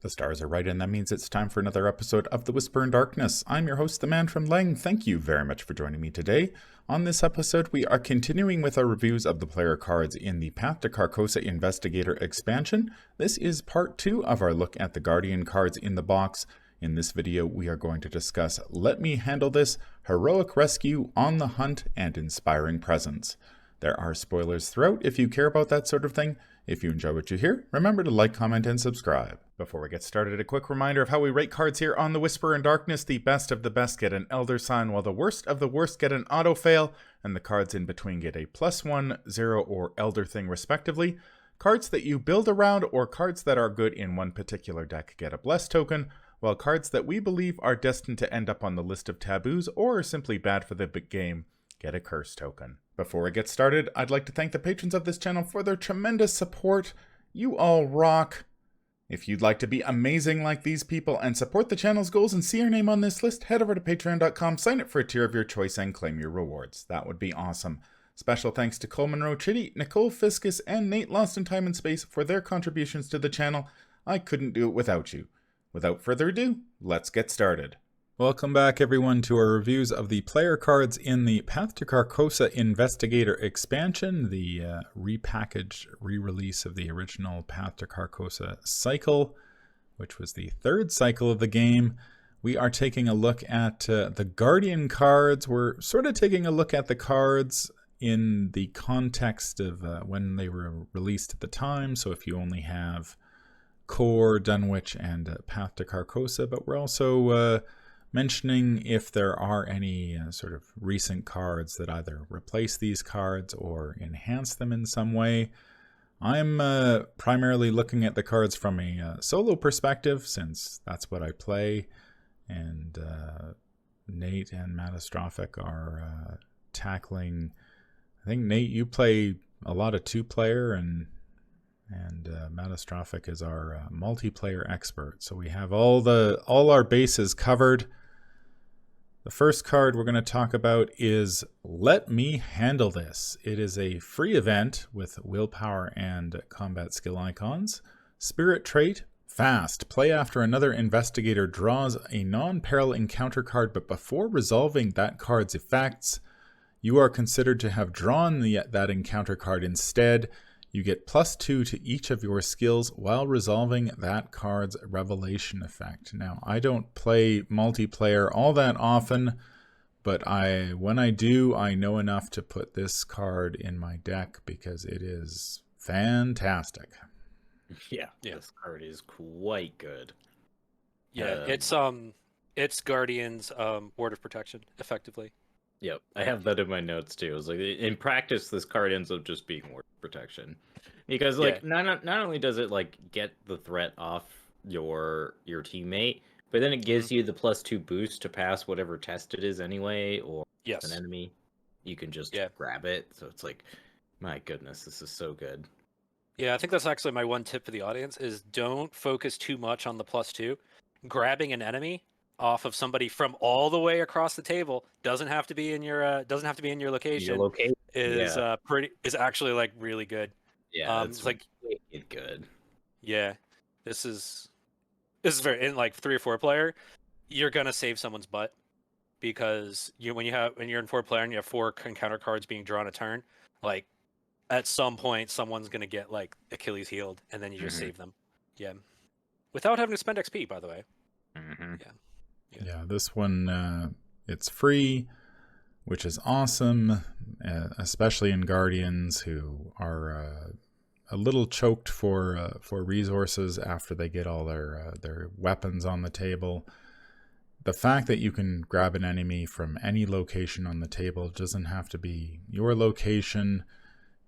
The stars are right, and that means it's time for another episode of The Whisper in Darkness. I'm your host, the Man from Lang. Thank you very much for joining me today. On this episode, we are continuing with our reviews of the player cards in the Path to Carcosa Investigator expansion. This is part 2 of our look at the Guardian cards in the box. In this video, we are going to discuss Let Me Handle This, Heroic Rescue, On the Hunt, and Inspiring Presence. There are spoilers throughout if you care about that sort of thing. If you enjoy what you hear, remember to like, comment, and subscribe. Before we get started, a quick reminder of how we rate cards here on The Whisper in Darkness. The best of the best get an Elder Sign, while the worst of the worst get an Auto Fail, and the cards in between get a +1, 0, or Elder Thing respectively. Cards that you build around or cards that are good in one particular deck get a Bless token, while cards that we believe are destined to end up on the list of taboos or are simply bad for the big game get a Curse token. Before we get started, I'd like to thank the patrons of this channel for their tremendous support. You all rock. If you'd like to be amazing like these people and support the channel's goals and see your name on this list, head over to patreon.com, sign up for a tier of your choice, and claim your rewards. That would be awesome. Special thanks to Cole Monroe Chitty, Nicole Fiscus, and Nate Lost in Time and Space for their contributions to the channel. I couldn't do it without you. Without further ado, let's get started. Welcome back, everyone, to our reviews of the player cards in the Path to Carcosa Investigator expansion, the repackaged re-release of the original Path to Carcosa cycle, which was the third cycle of the game. We are taking a look at the Guardian cards. We're sort of taking a look at the cards in the context of when they were released at the time. So if you only have Core, Dunwich, and Path to Carcosa, but we're also mentioning if there are any sort of recent cards that either replace these cards or enhance them in some way. I'm primarily looking at the cards from a solo perspective, since that's what I play, and Nate and Matastrophic are tackling. I think, Nate, you play a lot of two-player, and Matastrophic is our multiplayer expert. So we have all our bases covered. The first card we're going to talk about is Let Me Handle This. It is a free event with willpower and combat skill icons. Spirit trait, fast. Play after another investigator draws a non-peril encounter card, but before resolving that card's effects, you are considered to have drawn that encounter card instead. You get +2 to each of your skills while resolving that card's revelation effect. Now, I don't play multiplayer all that often, but when I do, I know enough to put this card in my deck because it is fantastic. Yeah, this card is quite good. Yeah, it's Guardian's Ward of Protection, effectively. Yep, I have that in my notes too. It's like, in practice, this card ends up just being Ward of Protection, because not only does it like get the threat off your teammate, but then it gives you the +2 boost to pass whatever test it is anyway, or an enemy. You can just grab it. So it's like, my goodness, this is so good. Yeah, I think that's actually my one tip for the audience: is don't focus too much on the +2. Grabbing an enemy off of somebody from all the way across the table doesn't have to be in your location. Is actually like really good. Yeah, it's like really good. Yeah, this is very, in like 3 or 4 player, you're gonna save someone's butt, because when you're in 4 player and you have 4 encounter cards being drawn a turn, like at some point someone's gonna get like Achilles healed, and then you just save them. Yeah, without having to spend XP, by the way. Yeah, this one, it's free, which is awesome, especially in Guardians, who are a little choked for resources after they get all their weapons on the table. The fact that you can grab an enemy from any location on the table, doesn't have to be your location,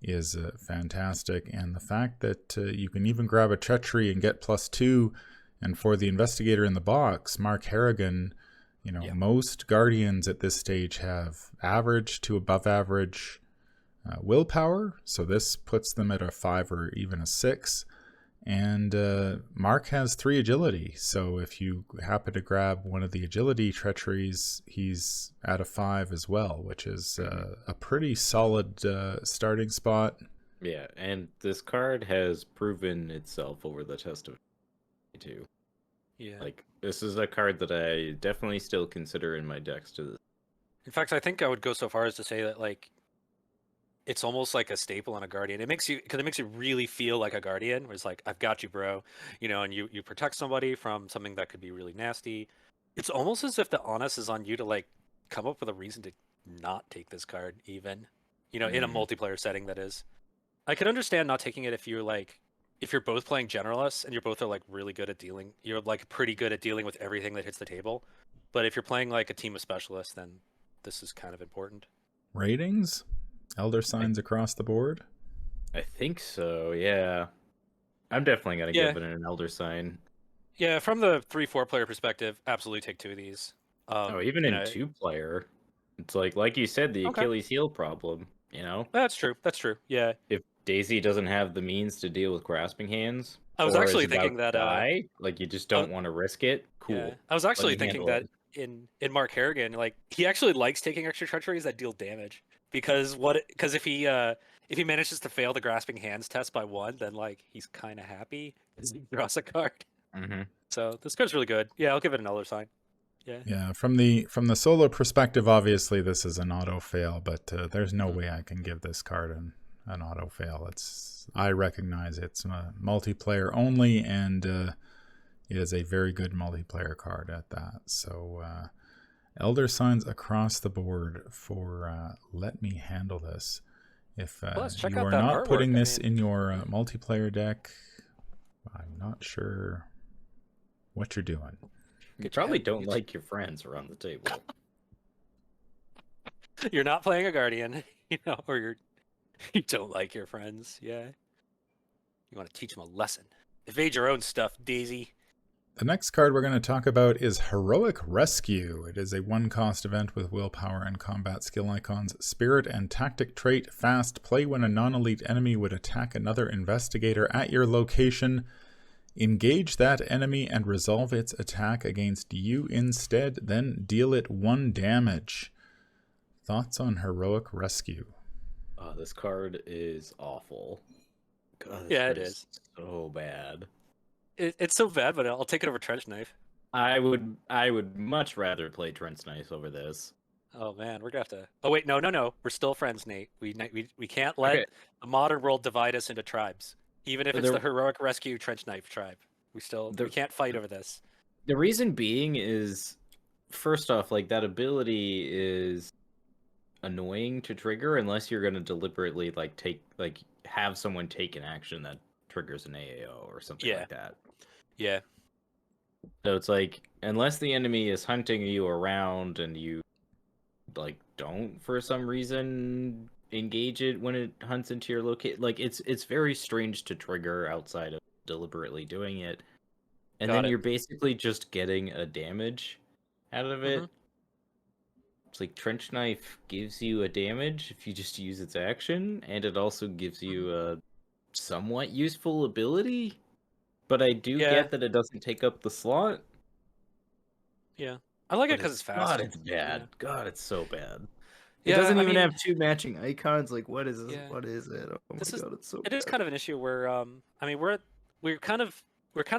is fantastic. And the fact that you can even grab a treachery and get +2. And for the investigator in the box, Mark Harrigan, most Guardians at this stage have average to above average willpower. So this puts them at a 5 or even a 6. And Mark has 3 agility. So if you happen to grab one of the agility treacheries, he's at a 5 as well, which is a pretty solid starting spot. Yeah, and this card has proven itself over the test of too. Yeah. Like, this is a card that I definitely still consider in my decks to this. In fact, I think I would go so far as to say that like it's almost like a staple on a guardian. It makes you really feel like a guardian. Where it's like, I've got you, bro. And you protect somebody from something that could be really nasty. It's almost as if the onus is on you to like come up with a reason to not take this card, even. In a multiplayer setting, that is. I could understand not taking it if you're both playing generalists and you're both are like really good at dealing. You're like pretty good at dealing with everything that hits the table. But if you're playing like a team of specialists, then this is kind of important. Ratings? Elder Signs across the board? I think so, yeah. I'm definitely going to give it an Elder Sign. Yeah, from the 3-4 player perspective, absolutely take 2 of these. Even in 2-player, it's like you said, the Achilles heel problem, That's true. Yeah. If Daisy doesn't have the means to deal with grasping hands, I was actually thinking that like you just don't want to risk it. Cool. Yeah. I was actually thinking that in Mark Harrigan, like he actually likes taking extra treacheries that deal damage because if he manages to fail the grasping hands test by 1, then like he's kind of happy because he draws a card. Mm-hmm. So this card's really good. Yeah, I'll give it an Elder Sign. Yeah. Yeah, from the solo perspective, obviously this is an auto fail, but there's no way I can give this card an auto fail. I recognize it's multiplayer only, and it is a very good multiplayer card at that. So Elder Signs across the board for Let Me Handle This. If you are not putting this in your multiplayer deck, I'm not sure what you're doing. You probably don't like your friends around the table. You're not playing a guardian, or you don't like your friends. Yeah. You want to teach them a lesson. Evade your own stuff, Daisy. The next card we're going to talk about is Heroic Rescue. It is a 1-cost event with willpower and combat skill icons, spirit and tactic trait, fast, play when a non-elite enemy would attack another investigator at your location. Engage that enemy and resolve its attack against you instead, then deal it 1 damage. Thoughts on Heroic Rescue? Oh, this card is awful. God, it is so bad. It's so bad, but I'll take it over Trench Knife. I would much rather play Trench Knife over this. Oh man, we're gonna have to. Oh wait, no, we're still friends, Nate. We can't let the modern world divide us into tribes. Even if it's the Heroic Rescue Trench Knife tribe, we can't fight over this. The reason being is, first off, like that ability is annoying to trigger unless you're going to deliberately have someone take an action that triggers an AAO or something like that. Yeah. So it's like, unless the enemy is hunting you around and you don't for some reason engage it when it hunts into your location, it's very strange to trigger outside of deliberately doing it, and then you're basically just getting a damage out of it. It's like Trench Knife gives you a damage if you just use its action, and it also gives you a somewhat useful ability, but I do get that it doesn't take up the slot. Yeah, I like it because it's fast. God, it's bad. God, it's so bad. It doesn't even have 2 matching icons. Like, what is this? Yeah. What is it? Oh my God, it's so bad. It is kind of an issue where, we're kind of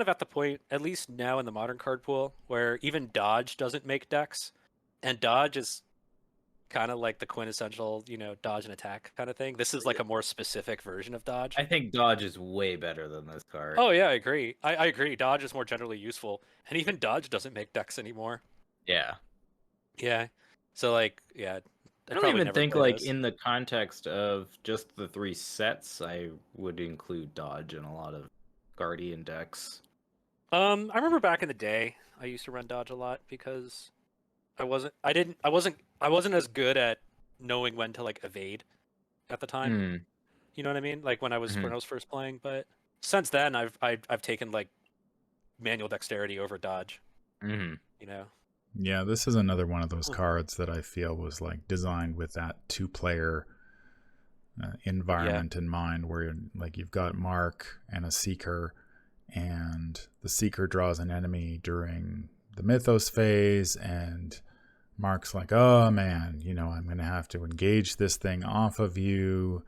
at the point, at least now in the modern card pool, where even dodge doesn't make decks, and dodge is kind of like the quintessential, dodge and attack kind of thing. This is like a more specific version of dodge. I think dodge is way better than this card. Oh yeah, I agree. I agree. Dodge is more generally useful, and even dodge doesn't make decks anymore. Yeah. Yeah. So I don't even think in the context of just the 3 sets, I would include dodge in a lot of Guardian decks. I remember back in the day, I used to run dodge a lot because I wasn't as good at knowing when to evade at the time. You know what I mean? Like when I was first playing, but since then I've taken manual dexterity over dodge. Yeah, this is another one of those cards that I feel was designed with that 2-player environment in mind, where you've got Mark and a Seeker, and the Seeker draws an enemy during the Mythos phase, and Mark's like, oh man, I'm going to have to engage this thing off of you,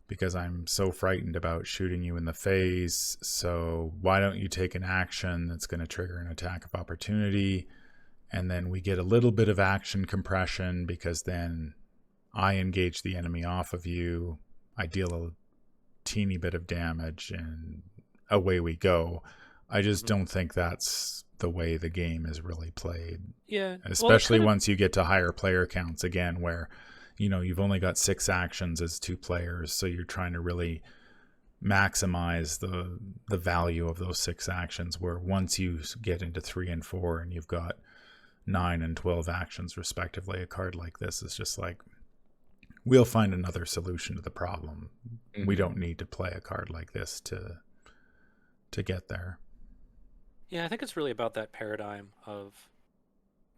because I'm so frightened about shooting you in the face. So why don't you take an action that's going to trigger an attack of opportunity? And then we get a little bit of action compression because then I engage the enemy off of you. I deal a teeny bit of damage and away we go. I just don't think that's the way the game is really played. Yeah. Especially once you get to higher player counts again, where, you know, you've only got 6 actions as 2 players. So you're trying to really maximize the value of those 6 actions, where once you get into 3 and 4 and you've got 9 and 12 actions respectively, a card like this is just like, we'll find another solution to the problem. We don't need to play a card like this to get there. Yeah, I think it's really about that paradigm of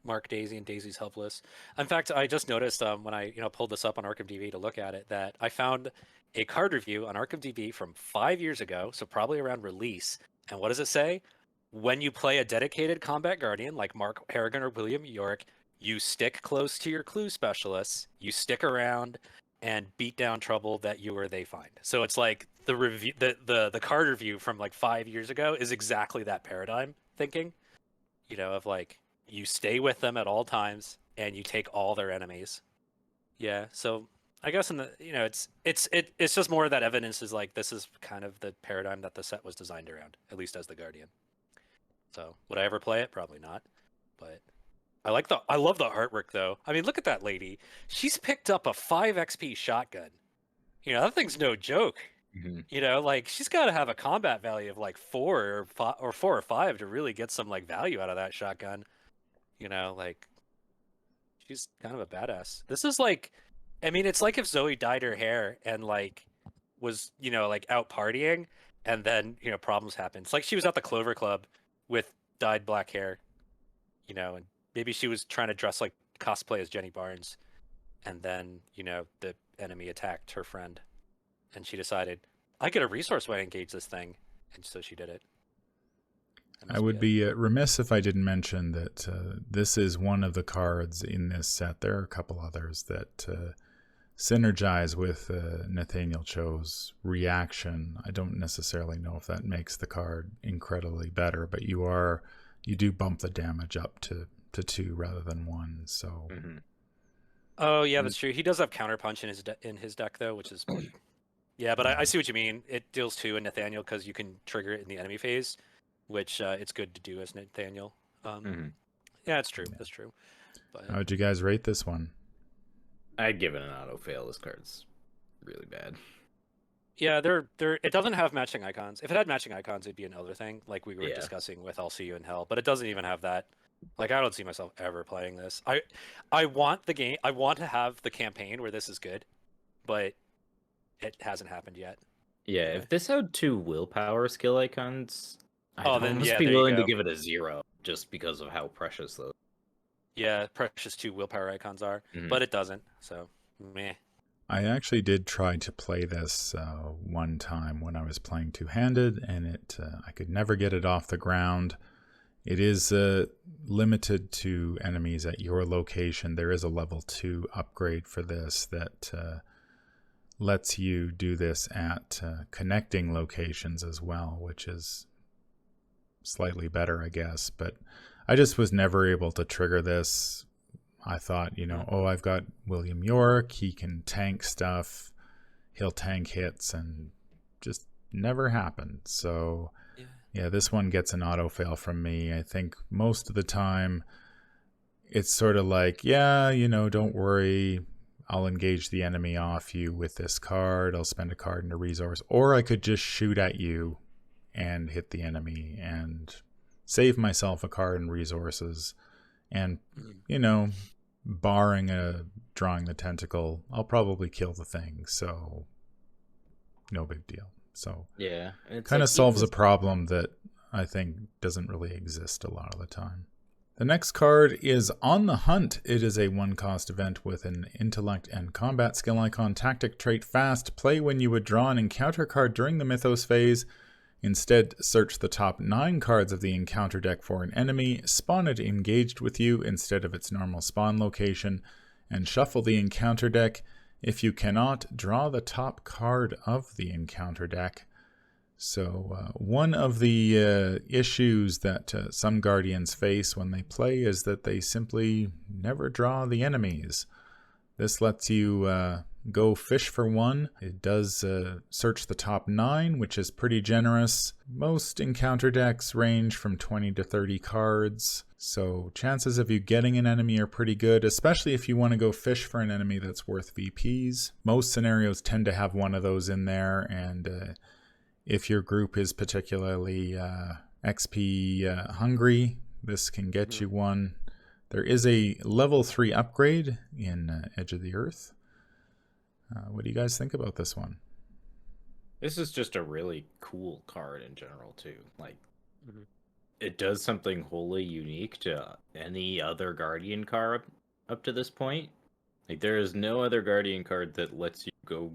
Mark Daisy and Daisy's helpless. In fact, I just noticed when I pulled this up on ArkhamDB to look at it, that I found a card review on ArkhamDB from 5 years ago, so probably around release. And what does it say? When you play a dedicated combat guardian like Mark Harrigan or William York, you stick close to your clue specialists, you stick around and beat down trouble that you or they find. So it's like the review, the card review from like 5 years ago is exactly that paradigm thinking, of like, you stay with them at all times and you take all their enemies. Yeah. So I guess in the, it's just more of that evidence is like, this is kind of the paradigm that the set was designed around, at least as the Guardian. So would I ever play it? Probably not. But I love the artwork though. I mean, look at that lady. She's picked up a 5 XP shotgun. That thing's no joke. Like she's got to have a combat value of like 4 or 4 or 5 to really get some like value out of that shotgun. Like she's kind of a badass. This is like, I mean, it's like if Zoe dyed her hair and like was, like out partying and then, problems happened. It's like she was at the Clover Club with dyed black hair, and maybe she was trying to dress like cosplay as Jenny Barnes. And then, the enemy attacked her friend and she decided, I get a resource when I engage this thing. And so she did it. I would be remiss if I didn't mention that this is one of the cards in this set. There are a couple others that synergize with Nathaniel Cho's reaction. I don't necessarily know if that makes the card incredibly better, but you do bump the damage up to 2 rather than 1. So. Oh yeah, that's true. He does have counterpunch in his deck though, which is yeah. But I see what you mean. It deals 2 in Nathaniel because you can trigger it in the enemy phase, which it's good to do as Nathaniel. Yeah, it's true. Yeah. That's true. But how would you guys rate this one? I'd give it an auto fail. This card's really bad. Yeah, it doesn't have matching icons. If it had matching icons, it'd be another thing, like we were discussing with I'll See You in Hell. But it doesn't even have that. Like, I don't see myself ever playing this. I want the game. I want to have the campaign where this is good, but it hasn't happened yet. Yeah, if this had 2 willpower skill icons, I'd then almost be willing to give it a 0 just because of how precious those. Yeah, precious 2 willpower icons are, but it doesn't. So, meh. I actually did try to play this one time when I was playing two-handed, and I could never get it off the ground. It is limited to enemies at your location. There is a level 2 upgrade for this that lets you do this at connecting locations as well, which is slightly better, I guess. But I just was never able to trigger this. I thought, I've got William York. He can tank stuff. He'll tank hits, and just never happened. So yeah, this one gets an auto fail from me. I think most of the time it's sort of like, don't worry. I'll engage the enemy off you with this card. I'll spend a card and a resource. Or I could just shoot at you and hit the enemy and save myself a card and resources. And, barring drawing the tentacle, I'll probably kill the thing. So no big deal. So yeah, it kind of solves a problem that I think doesn't really exist a lot of the time. The next card is On the Hunt. It is a 1-cost event with an intellect and combat skill icon, tactic trait fast. Play when you would draw an encounter card during the Mythos phase. Instead, search the top 9 cards of the encounter deck for an enemy, spawn it engaged with you instead of its normal spawn location, and shuffle the encounter deck. if you cannot draw the top card of the encounter deck. So one of the issues that some Guardians face when they play is that they simply never draw the enemies. This lets you go fish for one. It does search the top 9, which is pretty generous. Most encounter decks range from 20 to 30 cards, so chances of you getting an enemy are pretty good, especially if you want to go fish for an enemy that's worth VPs. Most scenarios tend to have one of those in there, and if your group is particularly XP hungry, this can get you one. There is a level 3 upgrade in Edge of the Earth. What do you guys think about this one? This is just a really cool card in general, too. Like, it does something wholly unique to any other Guardian card up to this point. Like, there is no other Guardian card that lets you go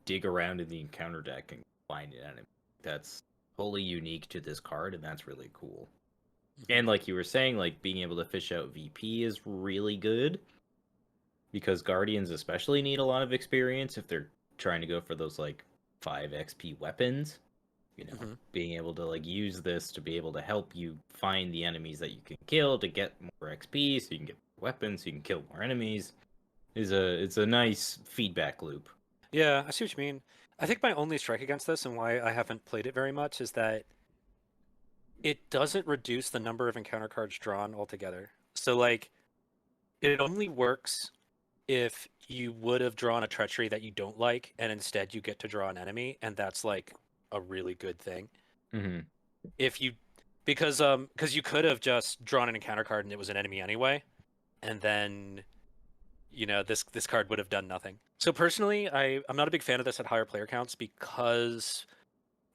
dig around in the encounter deck and find an enemy. That's wholly unique to this card, and that's really cool. And like you were saying, like being able to fish out VP is really good because Guardians especially need a lot of experience if they're trying to go for those like 5 XP weapons. You know, being able to like use this to be able to help you find the enemies that you can kill to get more XP, so you can get weapons, so you can kill more enemies. It's a nice feedback loop. Yeah, I see what you mean. I think my only strike against this and why I haven't played it very much is that it doesn't reduce the number of encounter cards drawn altogether. So, like, it only works if you would have drawn a treachery that you don't like, and instead you get to draw an enemy, and that's, like, a really good thing. If you... Because you could have just drawn an encounter card and it was an enemy anyway, and then, you know, this card would have done nothing. So, personally, I'm not a big fan of this at higher player counts because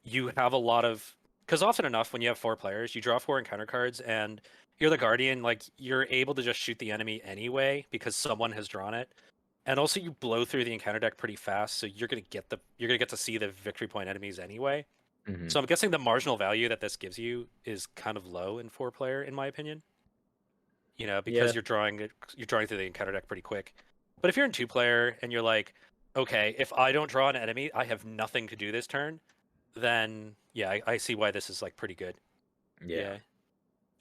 you have a lot of... Because often enough, when you have 4 players, you draw 4 encounter cards, and you're the Guardian, like, you're able to just shoot the enemy anyway, because someone has drawn it. And also, you blow through the encounter deck pretty fast, so you're gonna get to see the victory point enemies anyway. So I'm guessing the marginal value that this gives you is kind of low in 4-player, in my opinion. You know, because you're drawing through the encounter deck pretty quick. But if you're in 2-player, and you're like, okay, if I don't draw an enemy, I have nothing to do this turn, then yeah, I see why this is like pretty good. Yeah.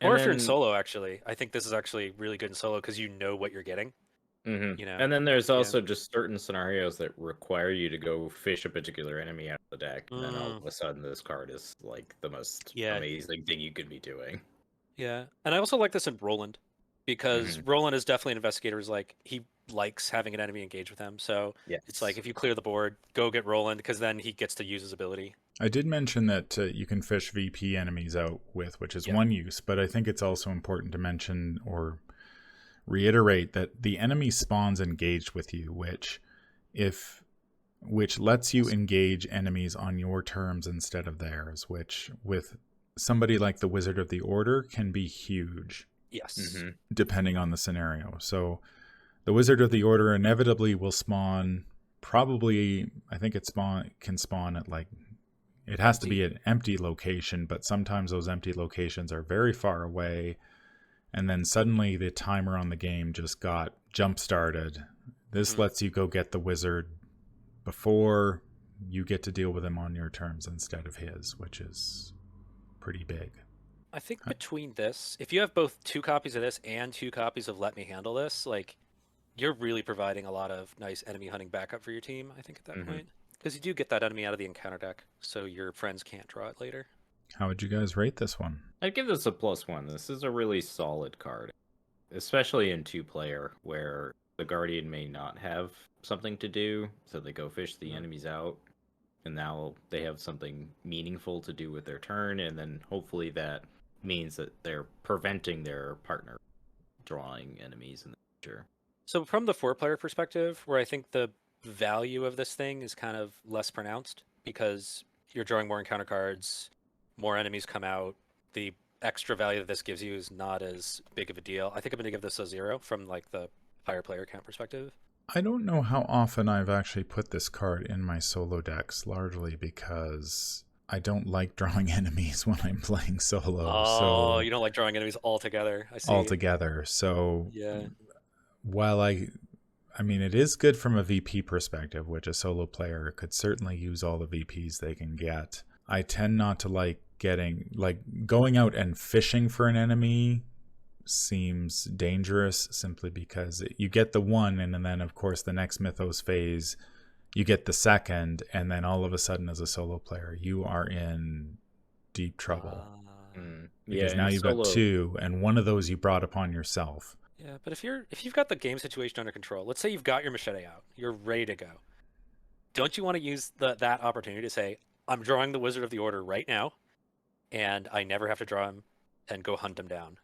Or if you're in solo, actually, I think this is actually really good in solo because you know what you're getting. You know. And then there's also just certain scenarios that require you to go fish a particular enemy out of the deck, and then all of a sudden this card is like the most amazing thing you could be doing. Yeah, and I also like this in Roland because Roland is definitely an investigator. Is like he likes having an enemy engage with him, so it's like if you clear the board, go get Roland because then he gets to use his ability. I did mention that you can fish VP enemies out with, which is one use, but I think it's also important to mention or reiterate that the enemy spawns engaged with you, which lets you engage enemies on your terms instead of theirs, which with somebody like the Wizard of the Order can be huge. Yes. Depending on the scenario. So the Wizard of the Order inevitably will spawn probably, I think can spawn at like, it has to be an empty location, but sometimes those empty locations are very far away. And then suddenly the timer on the game just got jump-started. This lets you go get the wizard before you get to deal with him on your terms instead of his, which is pretty big. I think between this, if you have both 2 copies of this and 2 copies of Let Me Handle This, like, you're really providing a lot of nice enemy hunting backup for your team, I think, at that point. Because you do get that enemy out of the encounter deck, so your friends can't draw it later. How would you guys rate this one? I'd give this a +1. This is a really solid card, especially in 2-player, where the Guardian may not have something to do, so they go fish the enemies out, and now they have something meaningful to do with their turn, and then hopefully that means that they're preventing their partner drawing enemies in the future. So from the 4-player perspective, where I think the value of this thing is kind of less pronounced, because you're drawing more encounter cards, more enemies come out, the extra value that this gives you is not as big of a deal. I think I'm going to give this a 0 from like the higher player count perspective. I don't know how often I've actually put this card in my solo decks, largely because I don't like drawing enemies when I'm playing solo. Oh, you don't like drawing enemies altogether. I see. Altogether. So while I I mean, it is good from a VP perspective, which a solo player could certainly use all the VPs they can get. I tend not to like going out and fishing for an enemy seems dangerous simply because you get the one, and then of course the next Mythos phase you get the second, and then all of a sudden as a solo player you are in deep trouble. Because now you've got two, and one of those you brought upon yourself. Yeah, but if you've got the game situation under control, let's say you've got your machete out, you're ready to go. Don't you want to use that opportunity to say, I'm drawing the Wizard of the Order right now, and I never have to draw him and go hunt him down?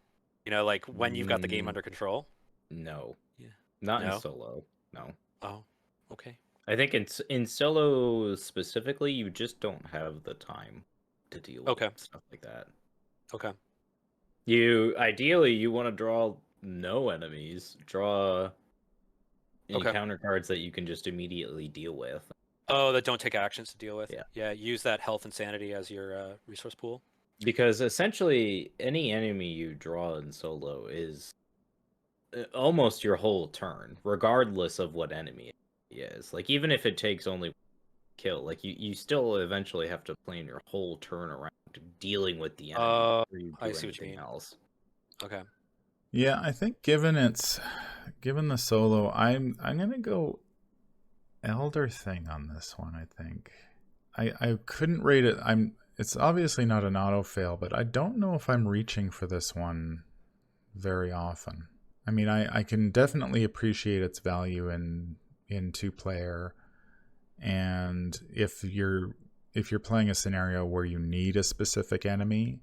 You know, like when you've got the game under control? No. Yeah. Not in solo. No. Oh, okay. I think in solo specifically, you just don't have the time to deal with stuff like that. Okay. Ideally, you want to draw no enemies. Draw encounter cards that you can just immediately deal with. Oh, that don't take actions to deal with. Yeah. Yeah, use that health and sanity as your resource pool. Because essentially, any enemy you draw in solo is almost your whole turn, regardless of what enemy it is. Like, even if it takes only kill, like you still eventually have to plan your whole turn around dealing with the enemy before you do I see what you mean. else. Okay. Yeah, I think given the solo, I'm gonna go Elder Thing on this one. I think I couldn't rate it. It's obviously not an auto fail, but I don't know if I'm reaching for this one very often. I mean, I can definitely appreciate its value in 2-player, and if you're playing a scenario where you need a specific enemy,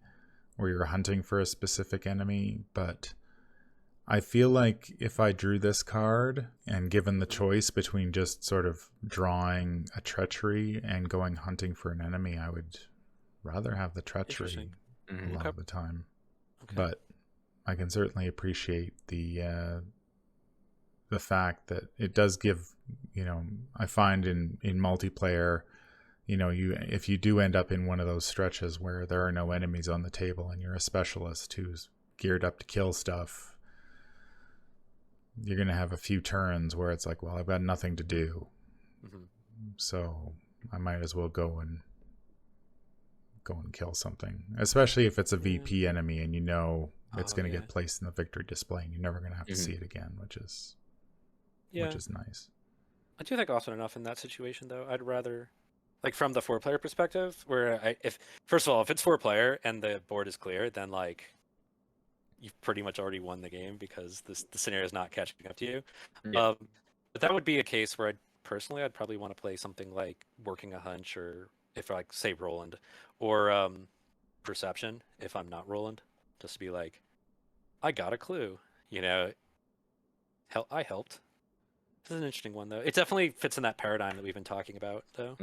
where you're hunting for a specific enemy, but I feel like if I drew this card and given the choice between just sort of drawing a treachery and going hunting for an enemy, I would rather have the treachery a lot of the time. Okay. But I can certainly appreciate the fact that it does give, I find in multiplayer, if you do end up in one of those stretches where there are no enemies on the table and you're a specialist who's geared up to kill stuff, you're going to have a few turns where it's like, well, I've got nothing to do. So I might as well go and kill something, especially if it's a VP enemy and it's going to get placed in the victory display and you're never going to have to see it again, which is nice. I do think often enough in that situation, though, I'd rather, like, from the 4-player perspective, where if it's 4-player and the board is clear, then like you've pretty much already won the game because the scenario is not catching up to you. But that would be a case where I'd probably want to play something like Working a Hunch, or if like say Roland, or Perception if I'm not Roland, just to be like, I got a clue, I helped. This is an interesting one, though. It definitely fits in that paradigm that we've been talking about, though.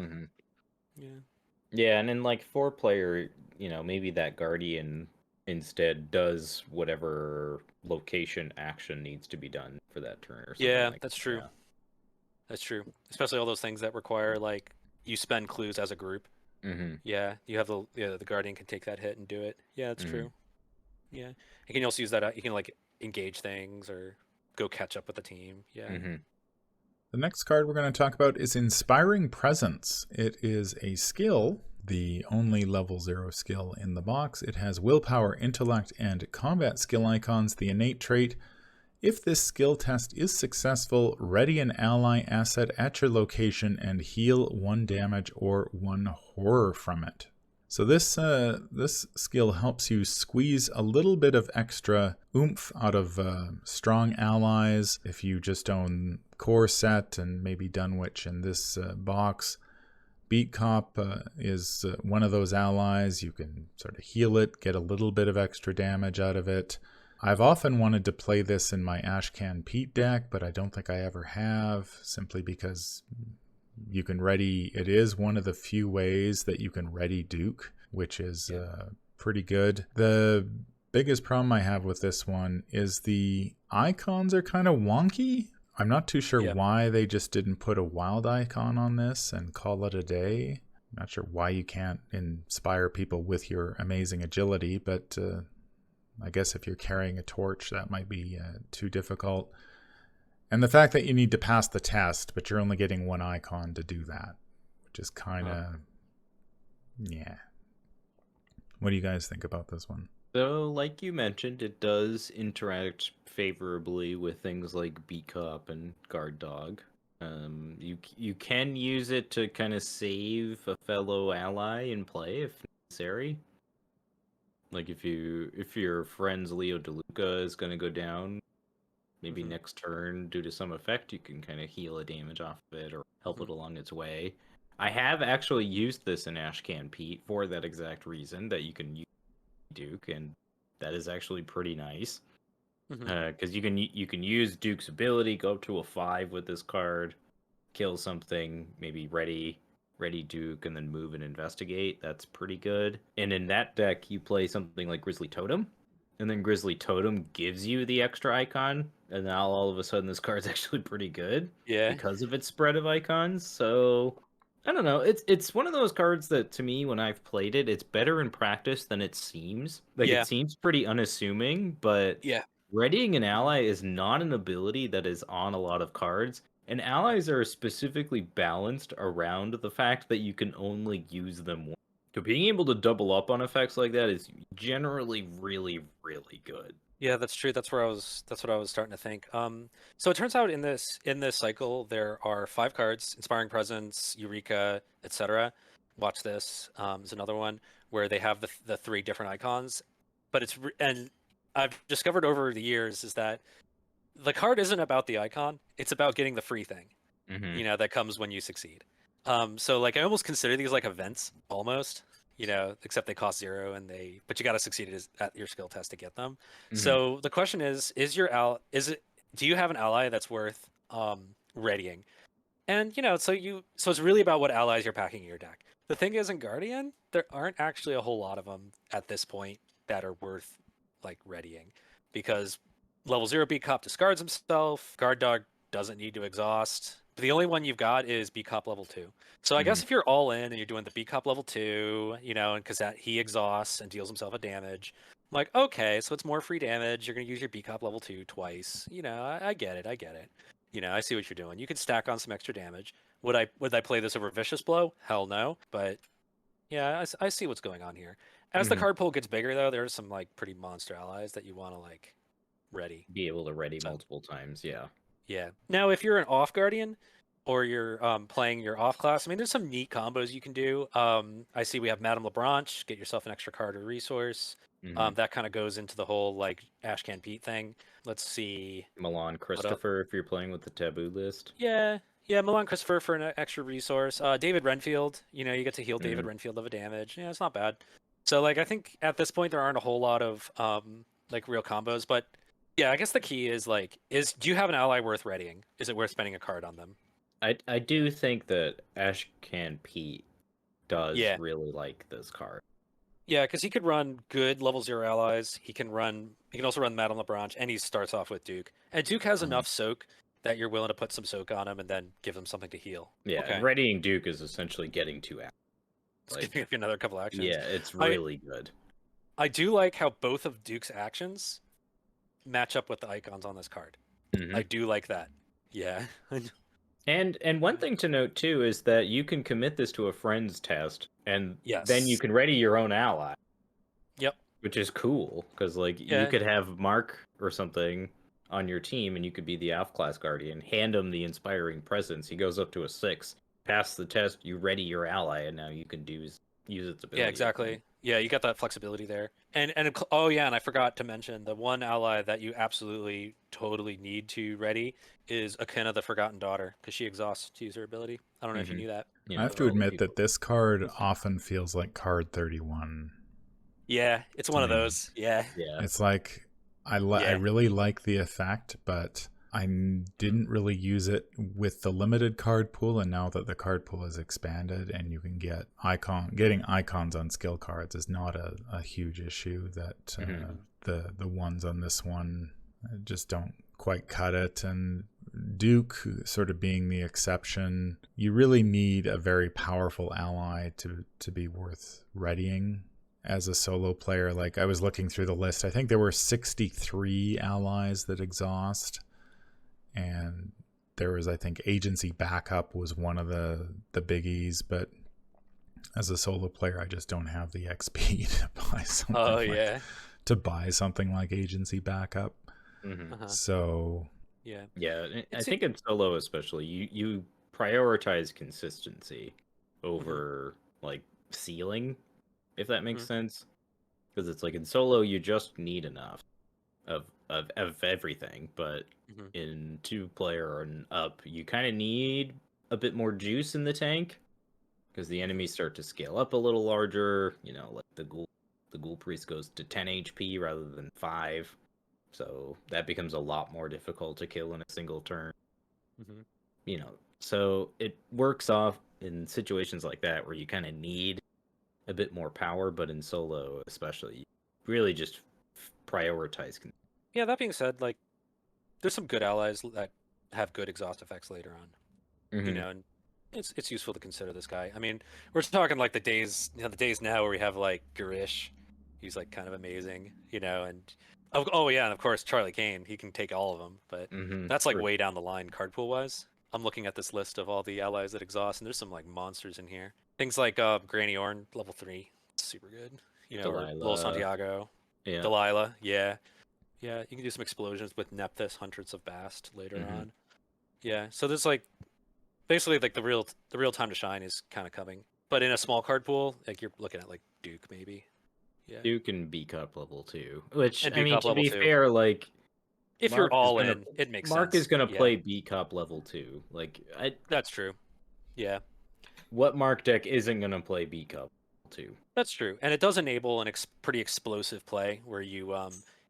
Yeah, and in like 4-player, maybe that Guardian instead does whatever location action needs to be done for that turn or something. Yeah, that's true. Yeah. That's true. Especially all those things that require, like, you spend clues as a group. Yeah, you have the Guardian can take that hit and do it. Yeah, that's true. Yeah. You can also use that, you can, like, engage things or go catch up with the team. Yeah. The next card we're going to talk about is Inspiring Presence. It is a skill, the only level 0 skill in the box. It has willpower, intellect, and combat skill icons, the innate trait. If this skill test is successful, ready an ally asset at your location and heal 1 damage or 1 horror from it. So this skill helps you squeeze a little bit of extra oomph out of strong allies. If you just own Core Set and maybe Dunwich in this box, Beat Cop is one of those allies. You can sort of heal it, get a little bit of extra damage out of it. I've often wanted to play this in my Ashcan Pete deck, but I don't think I ever have, simply because you can ready, it is one of the few ways that you can ready Duke, which is pretty good. The biggest problem I have with this one is the icons are kind of wonky. I'm not too sure why they just didn't put a wild icon on this and call it a day. I'm not sure why you can't inspire people with your amazing agility, but I guess if you're carrying a torch, that might be too difficult. And the fact that you need to pass the test, but you're only getting one icon to do that, which is kind of, yeah. What do you guys think about this one? So, like you mentioned, it does interact favorably with things like Beat Cop and Guard Dog. You can use it to kind of save a fellow ally in play if necessary. Like if your friend's Leo DeLuca is going to go down, maybe next turn due to some effect, you can kind of heal a damage off of it or help it along its way. I have actually used this in Ashcan Pete for that exact reason, that you can use Duke, and that is actually pretty nice. Because you can use Duke's ability, go up to a 5 with this card, kill something, maybe ready Duke, and then move and investigate. That's pretty good. And in that deck, you play something like Grizzly Totem, and then Grizzly Totem gives you the extra icon, and now all of a sudden this card's actually pretty good. Yeah. Because of its spread of icons. So I don't know. It's one of those cards that, to me, when I've played it, it's better in practice than it seems. Like, Yeah. it seems pretty unassuming, but Yeah. readying an ally is not an ability that is on a lot of cards. And allies are specifically balanced around the fact that you can only use them once. So being able to double up on effects like that is generally really, really good. Yeah, that's true. That's what I was starting to think. So it turns out in this cycle there are 5 cards: Inspiring Presence, Eureka, etc. Watch this. Is another one where they have the 3 different icons, but and I've discovered over the years is that the card isn't about the icon; it's about getting the free thing, that comes when you succeed. So like I almost consider these like events almost. Except they cost 0 but you got to succeed at your skill test to get them. So the question is do you have an ally that's worth readying? And so it's really about what allies you're packing in your deck. The thing is, in Guardian, there aren't actually a whole lot of them at this point that are worth like readying, because level 0 Beat Cop discards himself. Guard Dog doesn't need to exhaust. But the only one you've got is Beat Cop level 2. So I guess if you're all in and you're doing the Beat Cop level 2, and because that he exhausts and deals himself a damage, I'm like, okay, so it's more free damage. You're gonna use your Beat Cop level 2 twice. I get it. I see what you're doing. You can stack on some extra damage. Would I play this over Vicious Blow? Hell no. But yeah, I see what's going on here. As the card pool gets bigger, though, there's some like pretty monster allies that you want to like ready. Be able to ready multiple times, yeah. Yeah. Now, if you're an off Guardian or you're playing your off class, I mean, there's some neat combos you can do. I see we have Madame LeBranche, get yourself an extra card or resource. That kind of goes into the whole like Ashcan Pete thing. Let's see. Milan Christopher, if you're playing with the taboo list. Yeah, Milan Christopher for an extra resource. David Renfield, you get to heal David Renfield of a damage. Yeah, it's not bad. So like I think at this point there aren't a whole lot of like real combos, but yeah, I guess the key is do you have an ally worth readying? Is it worth spending a card on them? I do think that Ashcan Pete does really like this card. Yeah, because he could run good level 0 allies. He can also run Madame LeBranche, and he starts off with Duke. And Duke has enough soak that you're willing to put some soak on him and then give him something to heal. Yeah, and readying Duke is essentially getting 2 actions. Like, giving another couple actions. Yeah, it's really good. I do like how both of Duke's actions match up with the icons on this card. I do like that. Yeah. And one thing to note too is that you can commit this to a friend's test, and then you can ready your own ally. Yep. Which is cool, because you could have Mark or something on your team, and you could be the Alpha class guardian. Hand him the Inspiring Presence. He goes up to a 6. Pass the test. You ready your ally, and now you can use its ability. Yeah, exactly. Yeah, you got that flexibility there. And I forgot to mention the one ally that you absolutely totally need to ready is Akina the Forgotten Daughter, because she exhausts to use her ability. I don't know if you knew that. I have to admit that this card often feels like card 31. Yeah, it's one of those. Yeah. It's like I really like the effect, but I didn't really use it with the limited card pool, and now that the card pool is expanded and you can get getting icons on skill cards is not a huge issue. That the ones on this one just don't quite cut it, and Duke sort of being the exception. You really need a very powerful ally to be worth readying as a solo player. Like I was looking through the list, I think there were 63 allies that exhaust. and there was, I think, agency backup was one of the biggies, but as a solo player, I just don't have the XP to buy something to buy something like agency backup. So I think in solo especially, you prioritize consistency over like ceiling, if that makes sense, because it's like in solo you just need enough of everything, but in 2-player and up you kind of need a bit more juice in the tank, because the enemies start to scale up a little larger. You know, like the ghoul priest goes to 10 HP rather than 5, so that becomes a lot more difficult to kill in a single turn. You know, so it works off in situations like that where you kind of need a bit more power, but in solo especially, you really just prioritize. Yeah, that being said, like, there's some good allies that have good exhaust effects later on. You know, and it's useful to consider this guy. I mean, we're talking like the days now where we have like Garish, he's like kind of amazing, you know, and and of course Charlie Kane, he can take all of them, but that's like way down the line card pool wise. I'm looking at this list of all the allies that exhaust, and there's some like monsters in here. Things like Granny Orn, level 3, super good. You know, or Lil Santiago, Delilah, yeah, you can do some explosions with Nephthys, Hundreds of Bast later on. Yeah, so there's like basically like the real time to shine is kind of coming, but in a small card pool, like you're looking at like Duke maybe. Yeah, Duke and B Cup level 2, which and I mean, to be fair, like if you're all in, it makes sense. Mark is gonna play B Cup level 2. Like that's true. Yeah. What Mark deck isn't gonna play B Cup 2? That's true, and it does enable an pretty explosive play where you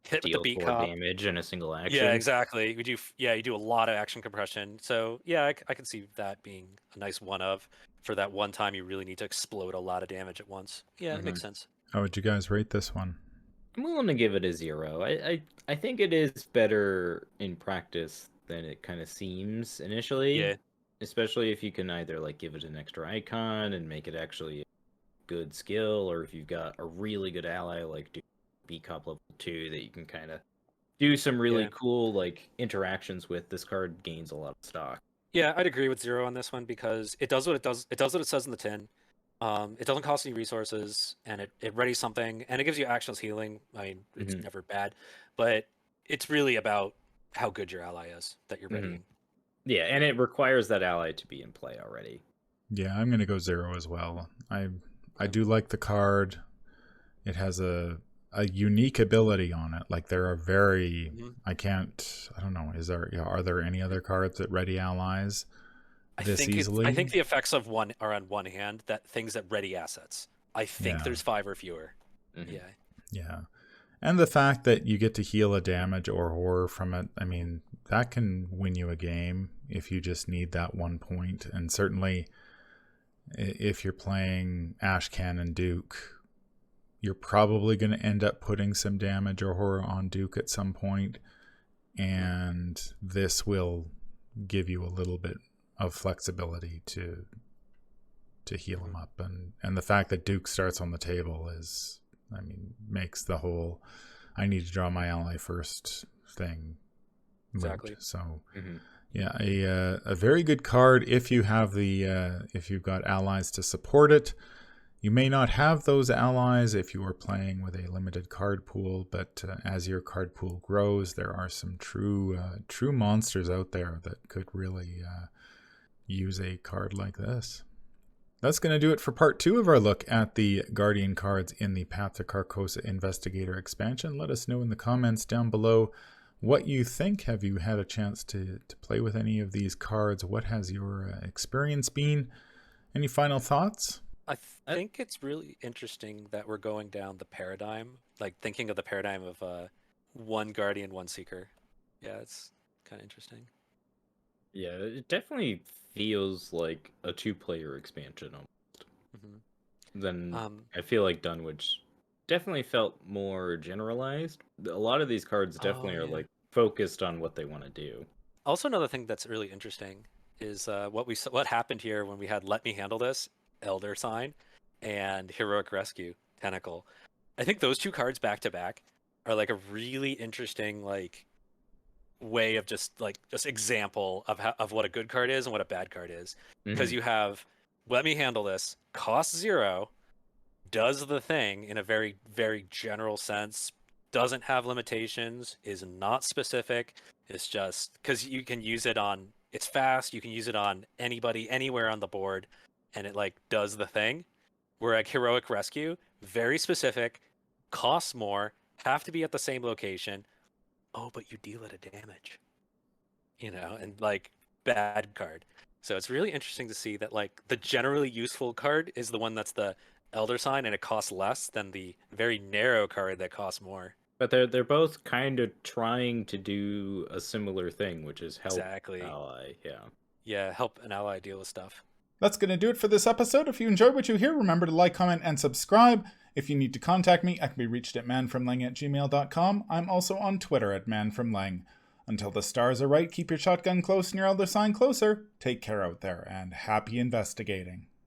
hit with the B Cup damage in a single action. Yeah, exactly. You do a lot of action compression. So yeah, I can see that being a nice one of for that one time you really need to explode a lot of damage at once. Yeah, it makes sense. How would you guys rate this one? I'm willing to give it a 0. I think it is better in practice than it kind of seems initially. Yeah. Especially if you can either like give it an extra icon and make it actually a good skill, or if you've got a really good ally like B Cup level 2 that you can kind of do some really cool like interactions with. This card gains a lot of stock. Yeah, I'd agree with 0 on this one because it does what it does. It does what it says in the tin. It doesn't cost any resources, and it readies something, and it gives you actions healing. I mean, it's never bad, but it's really about how good your ally is that you're readying. Yeah, and it requires that ally to be in play already. Yeah, I'm going to go 0 as well. I do like the card. It has a unique ability on it. Like there are very, I don't know, are there any other cards that ready allies easily? I think the effects of one are on one hand, that things that ready assets. I think there's 5 or fewer. Yeah. And the fact that you get to heal a damage or horror from it, I mean, that can win you a game if you just need that 1 point. And certainly if you're playing Ashcan and Duke, you're probably going to end up putting some damage or horror on Duke at some point, and this will give you a little bit of flexibility to heal him up. And the fact that Duke starts on the table is, I mean, makes the whole I need to draw my ally first thing exactly moot. So yeah, a very good card if you have if you've got allies to support it. You may not have those allies if you are playing with a limited card pool, but as your card pool grows, there are some true monsters out there that could really use a card like this. That's going to do it for part 2 of our look at the Guardian cards in the Path to Carcosa Investigator expansion. Let us know in the comments down below what you think. Have you had a chance to play with any of these cards? What has your experience been? Any final thoughts? I think it's really interesting that we're going down the paradigm, like thinking of the paradigm of one Guardian, one Seeker. Yeah, it's kind of interesting. Yeah, it definitely feels like a 2-player expansion almost. Then I feel like Dunwich definitely felt more generalized. A lot of these cards definitely are like focused on what they want to do. Also, another thing that's really interesting is what happened here when we had Let Me Handle This, Elder Sign, and Heroic Rescue, Tentacle. I think those 2 cards back to back are like a really interesting like way of just example of what a good card is and what a bad card is, because you have let me handle this, cost 0, does the thing in a very, very general sense, doesn't have limitations, is not specific. It's just because you can use it on, it's fast, you can use it on anybody, anywhere on the board, and it like does the thing. Where like Heroic Rescue, very specific, costs more, have to be at the same location. Oh, but you deal it a damage. And like bad card. So it's really interesting to see that like the generally useful card is the one that's the Elder Sign and it costs less than the very narrow card that costs more. But they're both kind of trying to do a similar thing, which is help ally. Yeah, help an ally deal with stuff. That's going to do it for this episode. If you enjoyed what you hear, remember to like, comment, and subscribe. If you need to contact me, I can be reached at manfromlang@gmail.com. I'm also on Twitter at manfromlang. Until the stars are right, keep your shotgun close and your Elder Sign closer. Take care out there, and happy investigating.